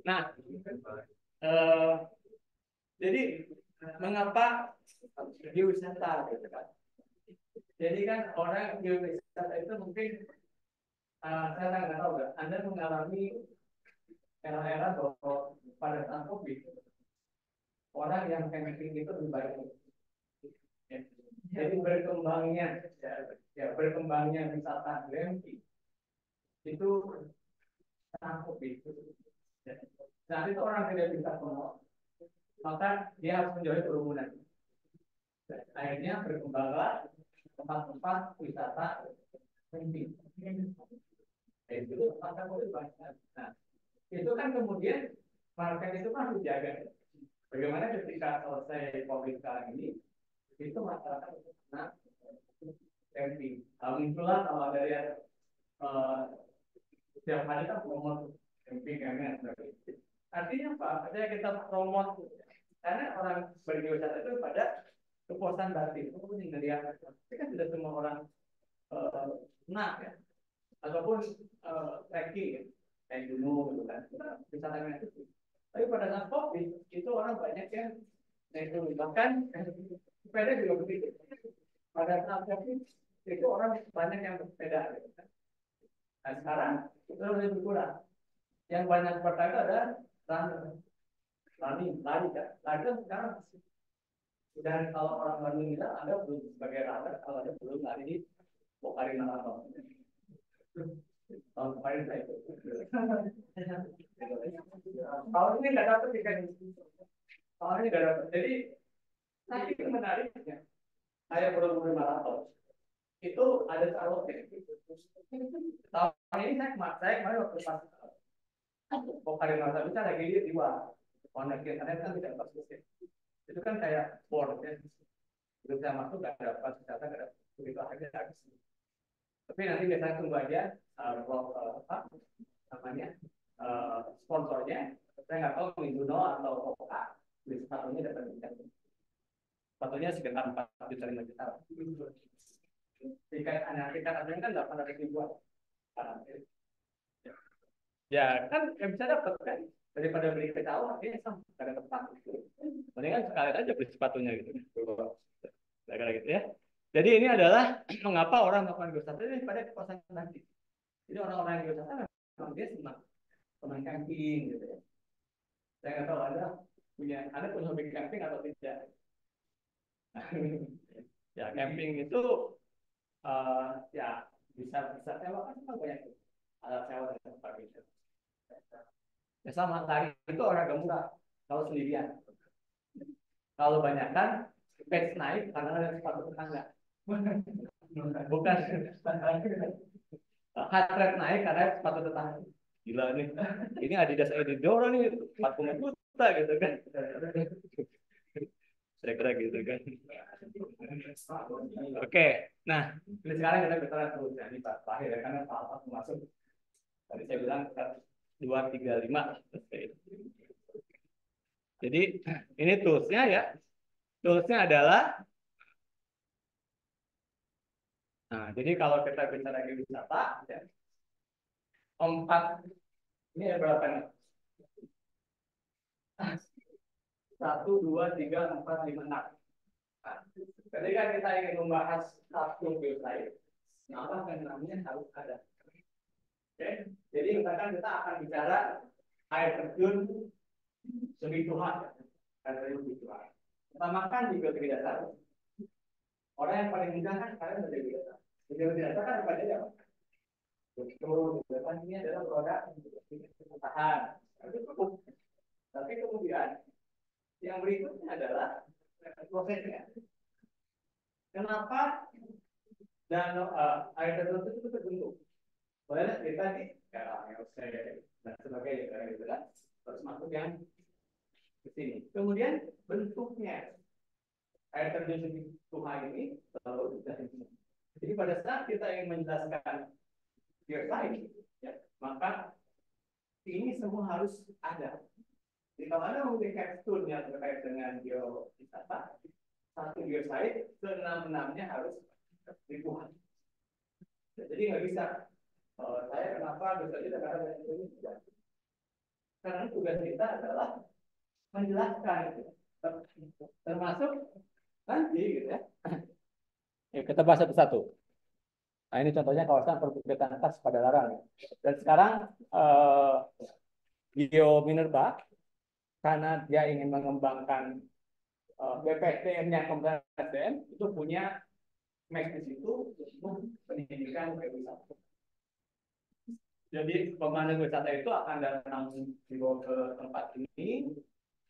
Speaker 1: Nah, jadi mengapa geowisata gitu kan? Jadi kan orang geowisata itu mungkin saya nggak tahu nggak, Anda mengalami era-era bahwa pada saat COVID orang yang camping itu lebih banyak. Ya. Jadi berkembangnya wisata glamping itu sangat COVID. Ya. Saat itu orang tidak bisa keluar, maka dia harus menjauhi kerumunan. Akhirnya berkembanglah tempat-tempat wisata glamping. Itu tempat banyak. Nah, itu kan kemudian market itu kan harus dijaga. Bagaimana ketika selesai COVID sekarang ini, itu masyarakat kena camping. Muncullah kalau ada yang setiap hari kan promosi camping. Artinya apa? Artinya kita promosi karena orang berwisata itu pada kepuasan batin. Kemudian melihat, tapi kan tidak semua orang ya, ataupun trekking ya, kayak gunung gitu kan. Wisata itu. Tapi pada saat COVID itu orang banyak yang naik gunung, bahkan sepeda juga begitu. Pada saat COVID itu orang banyak yang bersepeda. Gitu kan. Nah sekarang itu lebih berkurang. Yang banyak sepeda itu ada lari kan. Lari kan sekarang dan kalau orang Bandung bilang Anda belum sebagai runner kalau Anda belum lari di Pokari Marathon. Tahun kemarin saya itu. Tahun ini nggak dapat tiket. Tahun ini nggak dapat. Jadi saking menariknya, saya buru-buru maraton itu ada calonnya. Tahun ini saya kemarin waktu pas Pokari Marathon itu lagi di luar. Koneksi internet kan tidak bagus. Itu kan kayak board ya. Bisa masuk nggak ada pas wisata nggak ada begitu aja habis. Tapi nanti biasanya tunggu aja apa namanya sponsornya. Saya nggak tahu Mizuno atau Oka beli sepatunya dapat tiket. Sepatunya sekitar 4 juta 5 juta. Tiket harganya kan 800.000-an. Ya kan bisa dapat kan daripada beli ketawa artinya sama ada tempat. Mendingan sekalian aja beli sepatunya gitu. Kayak gitu ya. Jadi ini adalah mengapa orang melakukan wisata ini pada kepuasan nanti. Jadi orang-orang yang wisata memang dia senang camping gitu ya. Saya nggak tahu Anda punya hobi camping atau tidak. Ya camping itu ya bisa sewa kan banyak alat sewa dan sebagainya. Ya sama tari itu olahraga murah kalau sendirian. Kalau banyak kan page naik karena ada sepatu tetangga. Bukan heart rate naik karena sepatu tetangga. Gila nih. Ini Adidas Edidora nih 40 juta gitu kan. Kira-kira gitu kan. Oke. Nah, ini sekarang kita bicara terus ya. Ini Pak Fahir ya karena Pak Alfa masuk. Tadi saya bilang 2, 3, 5. Jadi ini toolsnya ya. Toolsnya adalah nah, jadi kalau kita bicara wisata ya, 4 ini ada berapa nih? 1, 2, 3, 4, 5, 6. Nah, ketika kita ingin membahas satu website, maka namanya harus ada. Oke, jadi misalkan kita akan bicara air terjun Sebi Tuhan, air terjun Sebi Tuhan. Pertama kan juga tidak tahu. Orang yang paling mudah kan kalian sudah biasa. Tidak kan apa aja apa? Betul, depan ini adalah produk tahan. Tapi kemudian yang berikutnya adalah prosesnya. Kenapa dan air terjun itu terbentuk? Boleh kita nih, kalau saya dan sebagainya gitu kan, terus masuk yang ke sini. Kemudian bentuknya air terjun Sebi Tuhan ini selalu sudah ini. Jadi pada saat kita ingin menjelaskan geoscience, ya, maka ini semua harus ada. Jadi kalau Anda memiliki tool yang terkait dengan geowisata, satu geoscience, ke-6-6-nya harus dibuat. Jadi nggak bisa. Saya kenapa bisa tidak ada ini? Karena tugas kita adalah menjelaskan.
Speaker 2: termasuk nanti gitu ya. Yuk, kita bahas satu-satu. Nah, ini contohnya kawasan perbukitan khas Padalarang. Dan sekarang Geominerba, karena dia ingin mengembangkan BPSDM-nya, Kementerian SDM, itu punya MEK di situ untuk pendidikan wisata. Jadi pemandu wisata itu akan datang dibawa ke tempat ini,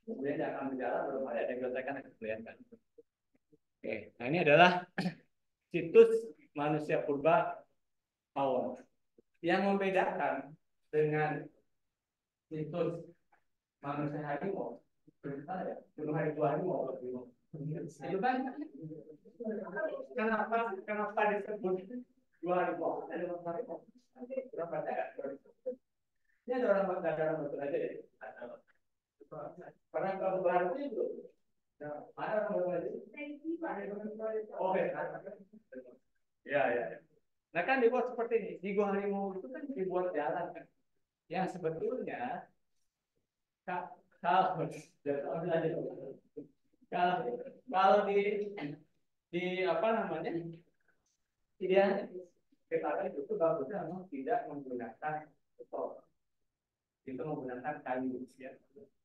Speaker 2: kemudian dia akan berjalan, belum ada geotekan yang kelihatan. Oke, nah ini adalah situs manusia purba Pawon. Yang membedakan dengan situs manusia harimau, ya, gunung harimau, itu kan kenapa disebut dua harimau? Ada dua harimau. Berapa ada? Ini ada orang betul aja ya. Karena kalau berarti itu ada orang betul aja. Oke. Ya, ya. Nah kan dibuat seperti ini. Di Gua Harimau itu kan dibuat jalan kan. Yang sebetulnya kalau kalau di apa namanya, dia kita itu bagusnya memang tidak menggunakan beton, itu menggunakan kayu ya.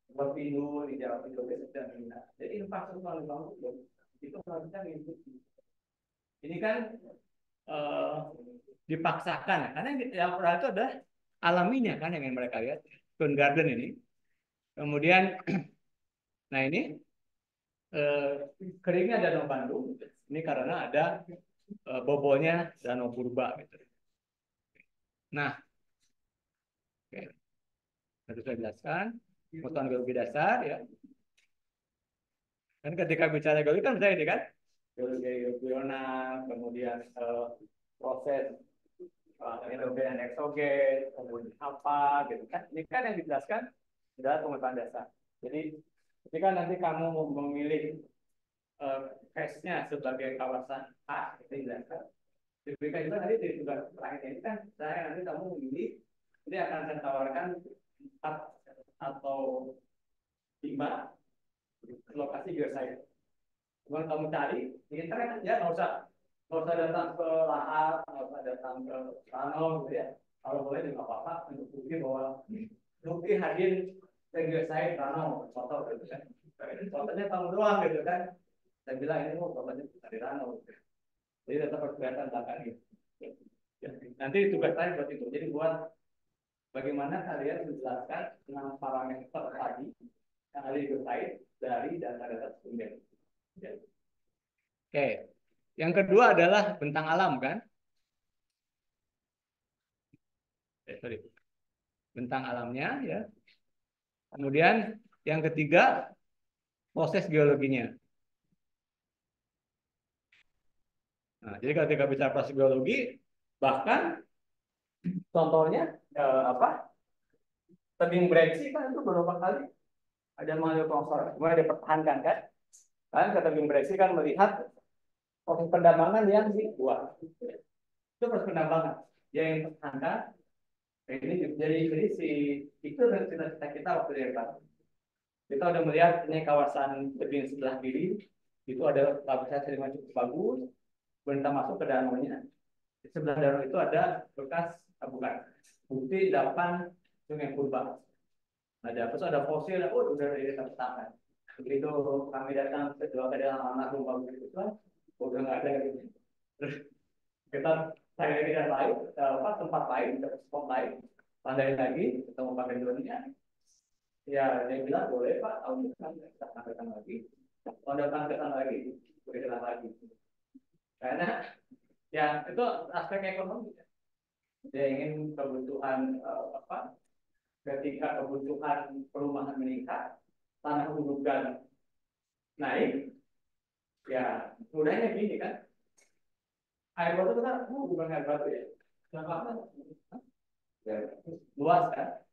Speaker 2: Buat pintu di Jawa itu tidak menggunakan. Jadi infrastruktur bangun itu harusnya mengikuti. Ini kan dipaksakan karena yang itu adalah alaminya kan yang mereka lihat Stone Garden ini. Kemudian nah ini keringnya Danau Bandung ini karena ada bobolnya Danau Purba gitu. Nah, oke. Harus saya jelaskan pengetahuan geologi dasar ya. Kan ketika bicara geologi kan saya ini kan geologi geonak, kemudian proses endogen dan eksogen, kemudian apa gitu kan. Ini kan yang dijelaskan adalah pengetahuan dasar. Jadi ketika nanti kamu memilih case-nya sebagai kawasan A, itu dijelaskan. Diberikan juga nanti di tugas terakhir ini kan saya nanti kamu memilih, ini akan saya tawarkan 4 atau 5 lokasi geoscience. Kemudian kamu cari di internet ya, nggak usah datang ke Lahar, nggak usah datang ke Rano gitu ya. Kalau boleh juga apa-apa untuk bukti bahwa bukti hadir geoscience Rano, contoh gitu kan. Contohnya kamu doang gitu kan. Saya bilang ini mau contohnya dari Rano. Jadi tetap harus kelihatan belakang gitu. Ya, nanti tugas saya buat itu. Jadi buat bagaimana kalian menjelaskan 6 parameter tadi yang ada di website dari data-data sebelumnya. Ya. Oke, yang kedua adalah bentang alam kan? Sorry, bentang alamnya ya. Kemudian yang ketiga proses geologinya. Nah, jadi ketika bicara proses geologi, bahkan contohnya apa? Tebing breksi kan itu beberapa kali ada mengalami longsor, kemudian dipertahankan kan? Kan ke tebing breksi kan melihat proses pendambangan yang dibuat. Itu proses pendambangan. Yang dipertahankan. Ini jadi si itu dari cita-cita kita waktu di Eropa. Kita udah melihat ini kawasan tebing sebelah kiri itu ada lapisan sedimen cukup bagus. Kita masuk ke danaunya. Di sebelah danau itu ada bekas bukan bukti 8 sungai purba. Terus ada fosil, udah dari tangan. Begitu kami datang kedua kali dalam anak rumah itu, udah nggak ada gitu. Terus kita saya lagi dan lain, tempat lain, spot lain, pandai lagi, ketemu Pak Indonesia. Ya, dia bilang boleh Pak, tahun depan kita sampaikan lagi, tahun depan kita lagi, kita lagi. Karena ya itu aspek ekonomi. Dia ingin kebutuhan apa? Ketika kebutuhan perumahan meningkat, tanah hulugan naik, ya mudahnya gini kan, air batu kita bukan air batu ya, ya luas kan.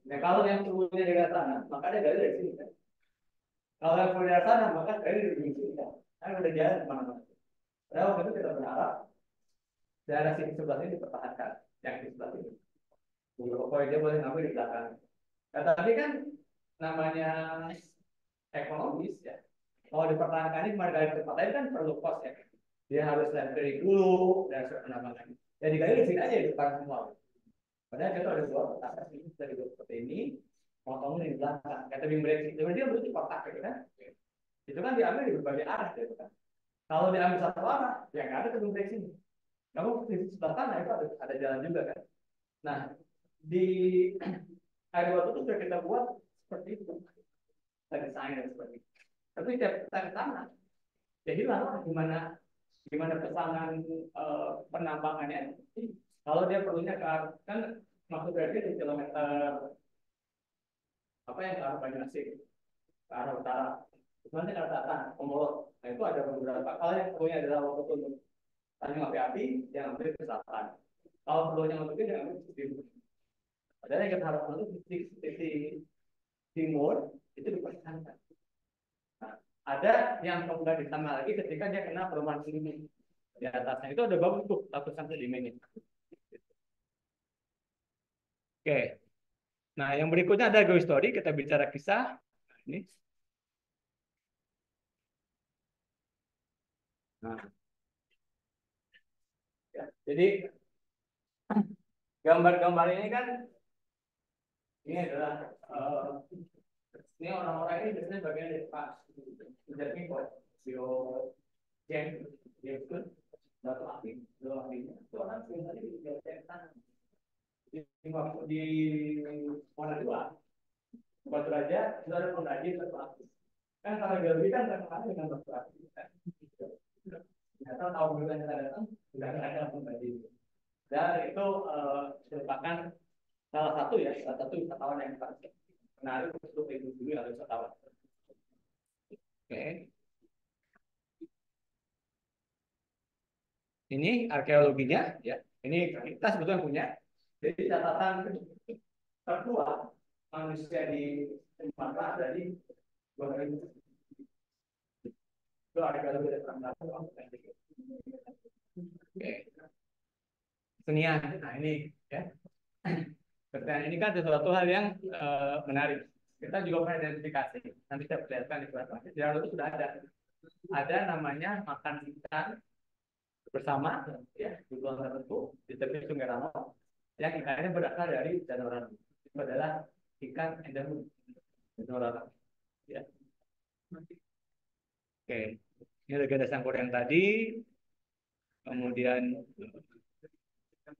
Speaker 2: Nah kalau yang turunnya dari tanah, maka dia dari sini kan. Kalau yang turun dari tanah, maka dari sini kan. Kan udah jalan kemana-mana. Padahal waktu itu kita berharap daerah sini sebelah ini dipertahankan, yang di sebelah ini. Pokoknya dia boleh ngambil di belakang. Nah, tapi kan namanya ekonomis ya. Kalau dipertahankan ini gali tempat lain kan perlu kos ya. Dia harus library dulu dan penambangan. Ya digali di sini aja di depan semua. Padahal kita ada buat kotak ini bisa dibuat seperti ini, motongnya di belakang. Kata tebing breaking, sebenarnya dia bentuk kotak gitu kan. Itu kan diambil di berbagai arah gitu kan. Kalau diambil satu arah, ya nggak ada tebing breaking. Kamu di sebelah kanan itu ada jalan juga kan. Nah, di air waktu itu sudah kita buat seperti itu. Kita desain seperti itu. Tapi tiap kita ke sana, ya hilang lah gimana pesanan penambangannya. Kalau dia perlunya kan maksud berarti di kilometer apa yang ke arah Banyuasin, ke arah utara. Nanti ke arah selatan, Komolot. Nah itu ada beberapa. Kalau yang perlunya adalah waktu untuk Tanjung Api-Api, yang ambil ke selatan. Kalau perlunya untuk itu, yang ambil ke timur. Padahal yang kita harus untuk di timur itu dipertahankan. Nah, ada yang kemudian ditambah lagi ketika dia kena perumahan ini di atasnya itu ada bagus tuh lapisan sedimennya. Oke. Nah, yang berikutnya ada geohistory, kita bicara kisah. Ini. Nah. Ya, jadi gambar-gambar ini kan ini adalah ini orang-orang ini biasanya bagian dari Pak menjadi bio gen dia itu batu aktif batu aktifnya itu orang sebenarnya di tanah di Manado Batu Raja itu ada pengrajin batu aktif kan kalau geologi kan terkenal dengan batu aktif ternyata tahun dulu yang kita datang sudah ada pengrajin dan itu merupakan salah satu wisatawan yang menarik untuk dikunjungi oleh wisatawan. Oke. Ini arkeologinya, ya. Ini kita sebetulnya punya. Jadi catatan tertua manusia di Sumatera ada di 2000. Itu arkeologi dan Oke. Senian. Nah ini, ya. Pertanyaan ini kan sesuatu hal yang menarik. Kita juga pernah identifikasi. Nanti saya perlihatkan di belakang. Di dalam itu sudah ada. Ada namanya makan ikan bersama ya di pulau tertentu di tepi Sungai Rano yang ikannya berasal dari Danau Rano. Itu adalah ikan endemik Danau Rano. Ya. Oke, ini legenda Sangkuriang yang tadi. Kemudian,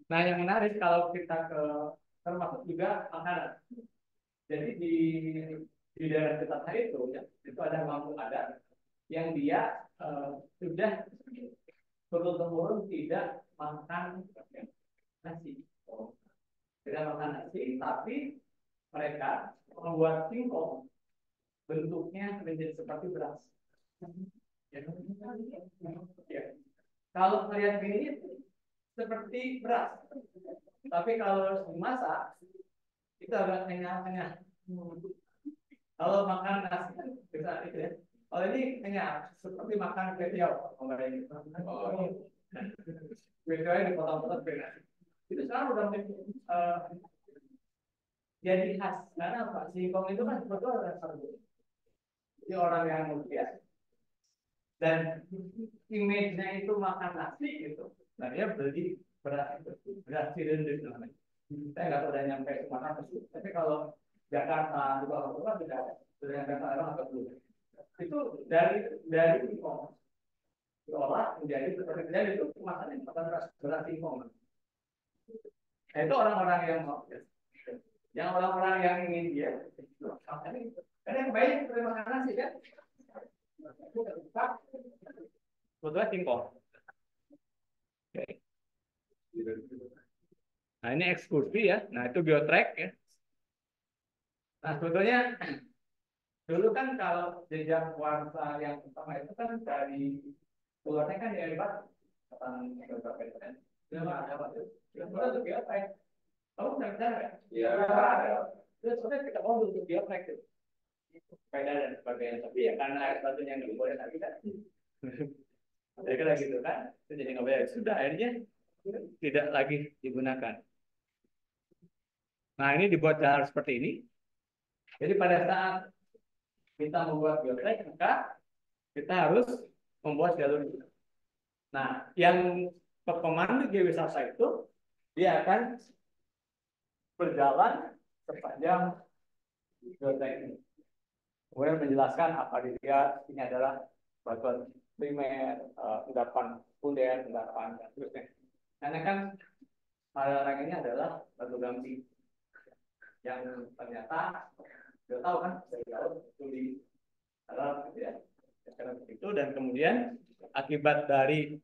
Speaker 2: nah yang menarik kalau kita termasuk juga makanan. Jadi di daerah kita itu ya itu ada kampung adat yang dia sudah turun-temurun tidak makan nasi. Tidak makan nasi, tapi mereka membuat singkong bentuknya menjadi seperti beras. Ya. Kalau melihat ini seperti beras, tapi kalau dimasak itu agak kenyal-kenyal. Kalau makan nasi kan bisa itu ya. Kalau ini kenyal, seperti makan ketiau. Ketiau dipotong-potong benar. Itu sekarang udah jadi khas. Karena apa? Singkong itu kan sebetulnya ada karbo. Jadi orang yang muda dan image-nya itu makan nasi gitu. Nah dia beli beras sirendek namanya. Saya nggak tahu udah nyampe kemana sih. Tapi kalau Jakarta di bawah tidak ada. Sudah nyampe sana agak dulu. Itu dari singkong diolah menjadi seperti jadi itu kemasannya makan beras singkong. Nah, itu orang-orang yang mau, yang orang-orang yang ingin dia, karena yang baik seperti makan nasi kan, sebetulnya singkong. Nah ini ekskursi ya, nah itu geotrek ya. Nah sebetulnya dulu kan kalau jejak warsa yang pertama itu kan dari keluarnya kan dari Batu, tentang beberapa kan. Itu ada Batu. Kemudian untuk geotrek, kamu pernah bicara kan? Iya. Terus sebenarnya kita mau untuk geotrek itu, sepeda dan sebagainya. Tapi ya karena air batunya nggak boleh lagi kan. Jadi kira gitu kan, itu jadi nggak boleh. Sudah akhirnya tidak lagi digunakan. Nah ini dibuat hal seperti ini. Jadi pada saat kita membuat geotrek, maka kita harus membuat jalur. Nah, yang pemandu geowisata itu dia akan berjalan sepanjang geotrek ini. Kemudian menjelaskan apa dilihat, ini adalah batuan primer, endapan sekunder, endapan dan seterusnya. Karena kan lereng ini adalah batu gamping yang ternyata sudah tahu kan dari laut itu di dalam gitu ya. Itu dan kemudian akibat dari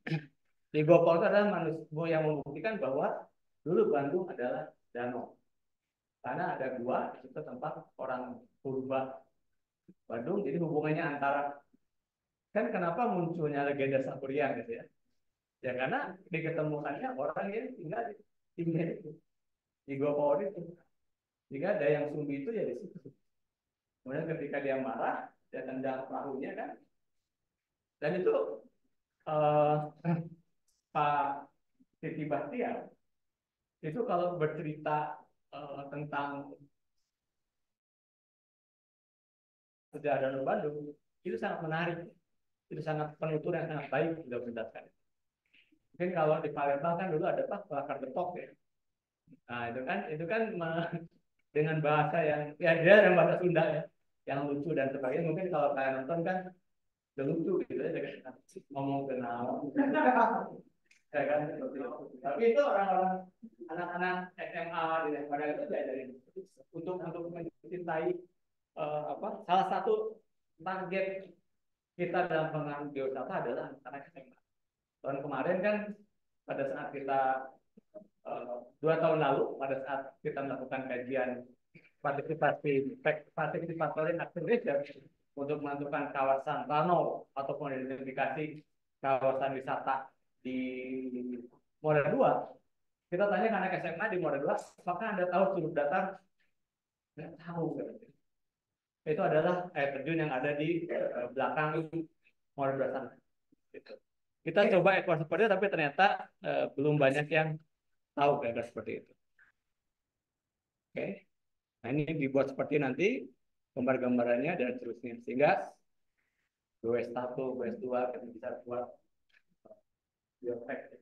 Speaker 2: Ligo Paul itu adalah manusia yang membuktikan bahwa dulu Bandung adalah danau. Karena ada gua itu tempat orang purba Bandung, jadi hubungannya antara kan kenapa munculnya legenda Sapuriang gitu ya? Ya karena diketemukannya orang yang tinggal di di Gua Paul itu. Jika ada yang sumbi itu ya di situ. Kemudian ketika dia marah, dia tendang perahunya kan. Dan itu Pak Siti Bahtiar itu kalau bercerita tentang sejarah Danau Bandung itu sangat menarik, itu sangat penutur yang sangat baik sudah menjelaskan. Mungkin kalau di Palembang kan dulu ada Pak Kelakar Betok ya. Nah itu kan dengan bahasa yang ya dia dengan bahasa Sunda ya, yang lucu dan sebagainya. Mungkin kalau kalian nonton kan lucu gitu ya, ngomong kenal. Ya kan? Tapi itu orang-orang anak-anak SMA di Pada itu diajarin untuk mencintai salah satu target kita dalam pengembangan geowisata adalah anak SMA. Tahun kemarin kan pada saat kita 2 tahun lalu pada saat kita melakukan kajian partisipatory activation untuk menentukan kawasan Rano ataupun identifikasi kawasan wisata di Muara 2, kita tanya ke anak SMA di Muara 2, apakah Anda tahu Curug Datar? Nggak tahu. Itu adalah air terjun yang ada di belakang Muara 2 sana. Gitu. Kita coba ekor seperti itu, tapi ternyata belum banyak yang tahu kira-kira seperti itu. Oke. Nah ini dibuat seperti nanti gambar-gambarannya dan seterusnya, sehingga GWS1, GWS2 kita bisa buat geotek.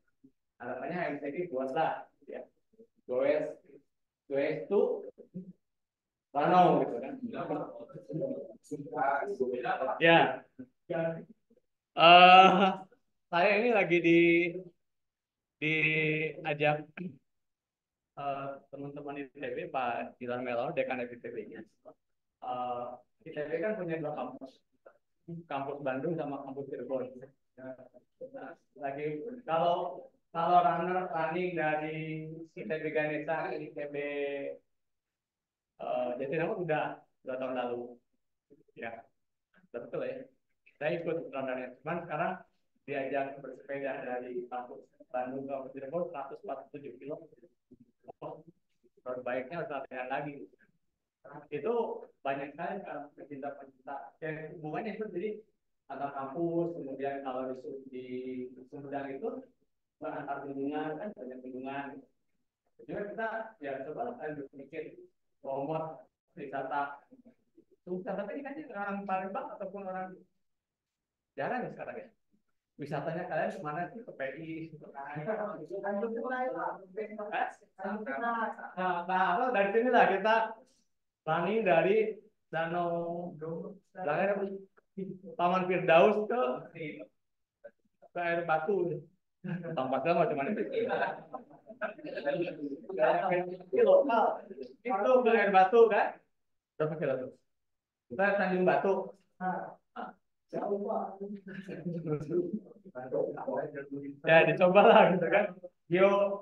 Speaker 2: Harapannya MCD buatlah ya. GWS2 Ranau gitu kan. Ya. Saya ini lagi diajak teman-teman ITB, Pak Dilan Melor, dekan ITB-nya. ITB kan punya 2 kampus Bandung sama kampus Cirebon. Lagi kalau running dari ITB Ganesha, ITB Jatinangor udah 2 tahun lalu, ya betul ya. Saya ikut runnernya, cuman sekarang diajak bersepeda dari kampus Bandung ke kampus Cirebon 147 kilo. Baiknya harus latihan lagi. Itu banyak sekali pecinta-pecinta yang hubungannya itu jadi antar kampus, kemudian kalau di Sumedang itu antar bendungan kan banyak bendungan. Juga kita ya coba kan berpikir promote wisata susah, tapi ini kan orang Palembang ataupun orang jarang ya sekarang ya. Wisatanya kalian kemana sih? Ke PI, nah, dari sinilah kita running dari Danau Taman Firdaus ke Air Batu. Tampaknya macam-macam itu. Lokal itu ke Air Batu kan? Berapa kilo tuh? Kita Tanjung Batu. Ya dicoba lah gitu kan. Yo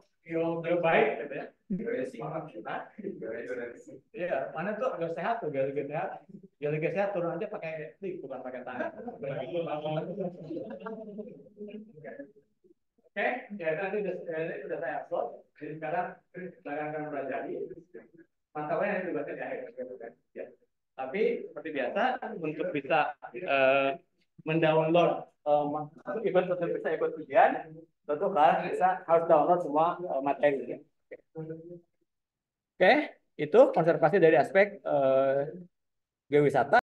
Speaker 2: baik gitu ya. Iya, mana tuh agak sehat tuh, agak sehat. Agak sehat turun aja pakai stick, bukan pakai tangan. Oke, ya nanti sudah saya upload. Jadi sekarang akan belajar. Mantapnya itu bahasa di akhir. Ya. Tapi seperti biasa untuk bisa mendownload event untuk bisa ikut ujian, tentu kalian harus download semua materi. Oke, itu konservasi dari aspek geowisata.